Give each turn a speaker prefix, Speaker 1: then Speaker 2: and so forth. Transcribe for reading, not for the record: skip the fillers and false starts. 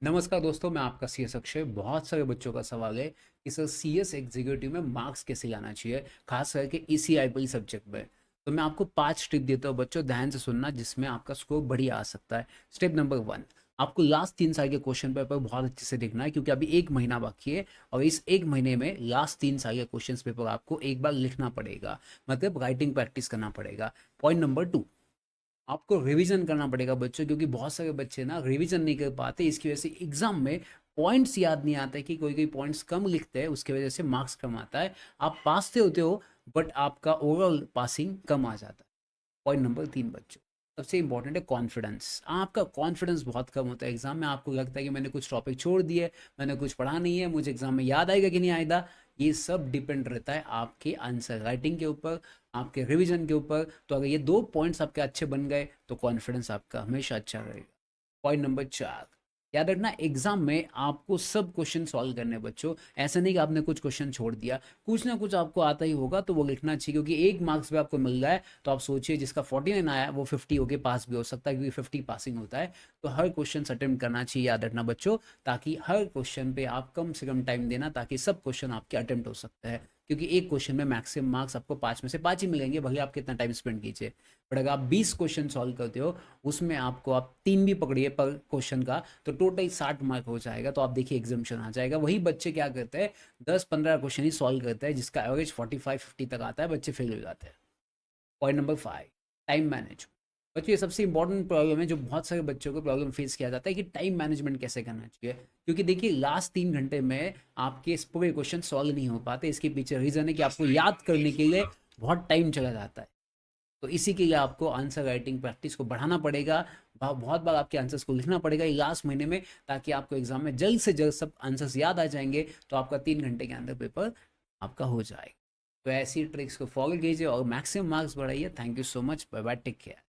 Speaker 1: नमस्कार दोस्तों, मैं आपका सीएस अक्षय। बहुत सारे बच्चों का सवाल है कि सर सीएस एग्जीक्यूटिव में मार्क्स कैसे लाना चाहिए, खास करके ईसीआईपी सब्जेक्ट में। तो मैं आपको 5 टिप देता हूँ बच्चों, ध्यान से सुनना, जिसमें आपका स्कोर बढ़िया आ सकता है। स्टेप नंबर 1, आपको लास्ट 3 साल के क्वेश्चन पेपर बहुत अच्छे से देखना है, क्योंकि अभी 1 महीना बाकी है और इस 1 महीने में लास्ट 3 साल के क्वेश्चन पेपर आपको एक बार लिखना पड़ेगा, मतलब राइटिंग प्रैक्टिस करना पड़ेगा। पॉइंट नंबर 2, आपको रिवीजन करना पड़ेगा बच्चों, क्योंकि बहुत सारे बच्चे ना रिवीजन नहीं कर पाते, इसकी वजह से एग्जाम में पॉइंट्स याद नहीं आते, कि कोई कोई पॉइंट्स कम लिखते हैं, उसकी वजह से मार्क्स कम आता है। आप पास तो होते हो, बट आपका ओवरऑल पासिंग कम आ जाता है। पॉइंट नंबर 3 बच्चों, सबसे इंपॉर्टेंट है कॉन्फिडेंस। आपका कॉन्फिडेंस बहुत कम होता है एग्जाम में, आपको लगता है कि मैंने कुछ टॉपिक छोड़ दिए, मैंने कुछ पढ़ा नहीं है, मुझे एग्जाम में याद आएगा कि नहीं आएगा। ये सब डिपेंड रहता है आपके आंसर राइटिंग के ऊपर, आपके रिवीजन के ऊपर। तो अगर ये 2 पॉइंट्स आपके अच्छे बन गए तो कॉन्फिडेंस आपका हमेशा अच्छा रहेगा। पॉइंट नंबर 4, याद रखना एग्जाम में आपको सब क्वेश्चन सॉल्व करने हैं बच्चों। ऐसा नहीं कि आपने कुछ क्वेश्चन छोड़ दिया, कुछ ना कुछ आपको आता ही होगा, तो वो लिखना चाहिए, क्योंकि एक मार्क्स भी आपको मिल रहा है। तो आप सोचिए, जिसका 49 आया वो 50 होके पास भी हो सकता है, क्योंकि 50 पासिंग होता है। तो हर क्वेश्चन अटेम्प्ट करना चाहिए, याद रखना बच्चों, ताकि हर क्वेश्चन पे आप कम से कम टाइम देना, ताकि सब क्वेश्चन आपके अटेम्प्ट हो सकते हैं। क्योंकि एक क्वेश्चन में मैक्सिमम मार्क्स आपको 5 में से 5 ही मिलेंगे, भले आप कितना टाइम स्पेंड कीजिए। बट अगर आप 20 क्वेश्चन सॉल्व करते हो, उसमें आपको आप 3 भी पकड़िए पर क्वेश्चन का, तो टोटल 60 मार्क हो जाएगा। तो आप देखिए एग्जामेशन आ जाएगा। वही बच्चे क्या करते हैं, 10-15 क्वेश्चन ही सॉल्व करते हैं, जिसका एवरेज 45-50 तक आता है, बच्चे फेल हो जाते हैं। Point number 5, time manage. बच्चों, ये सबसे इंपॉर्टेंट प्रॉब्लम है, जो बहुत सारे बच्चों को प्रॉब्लम फेस किया जाता है, कि टाइम मैनेजमेंट कैसे करना चाहिए। क्योंकि देखिए लास्ट 3 घंटे में आपके इस पूरे क्वेश्चन सॉल्व नहीं हो पाते। इसके पीछे रीज़न है कि आपको याद करने के लिए बहुत टाइम चला जाता है। तो इसी के लिए आपको आंसर राइटिंग प्रैक्टिस को बढ़ाना पड़ेगा। बहुत बार आपके आंसर्स को लिखना पड़ेगा ये लास्ट महीने में, ताकि आपको एग्जाम में जल्द से जल्द सब आंसर्स याद आ जाएंगे। तो आपका 3 घंटे के अंदर पेपर आपका हो जाएगा। तो ऐसी ट्रिक्स को फॉलो कीजिए और मैक्सिमम मार्क्स बढ़ाइए। Thank you so much, bye bye, take care.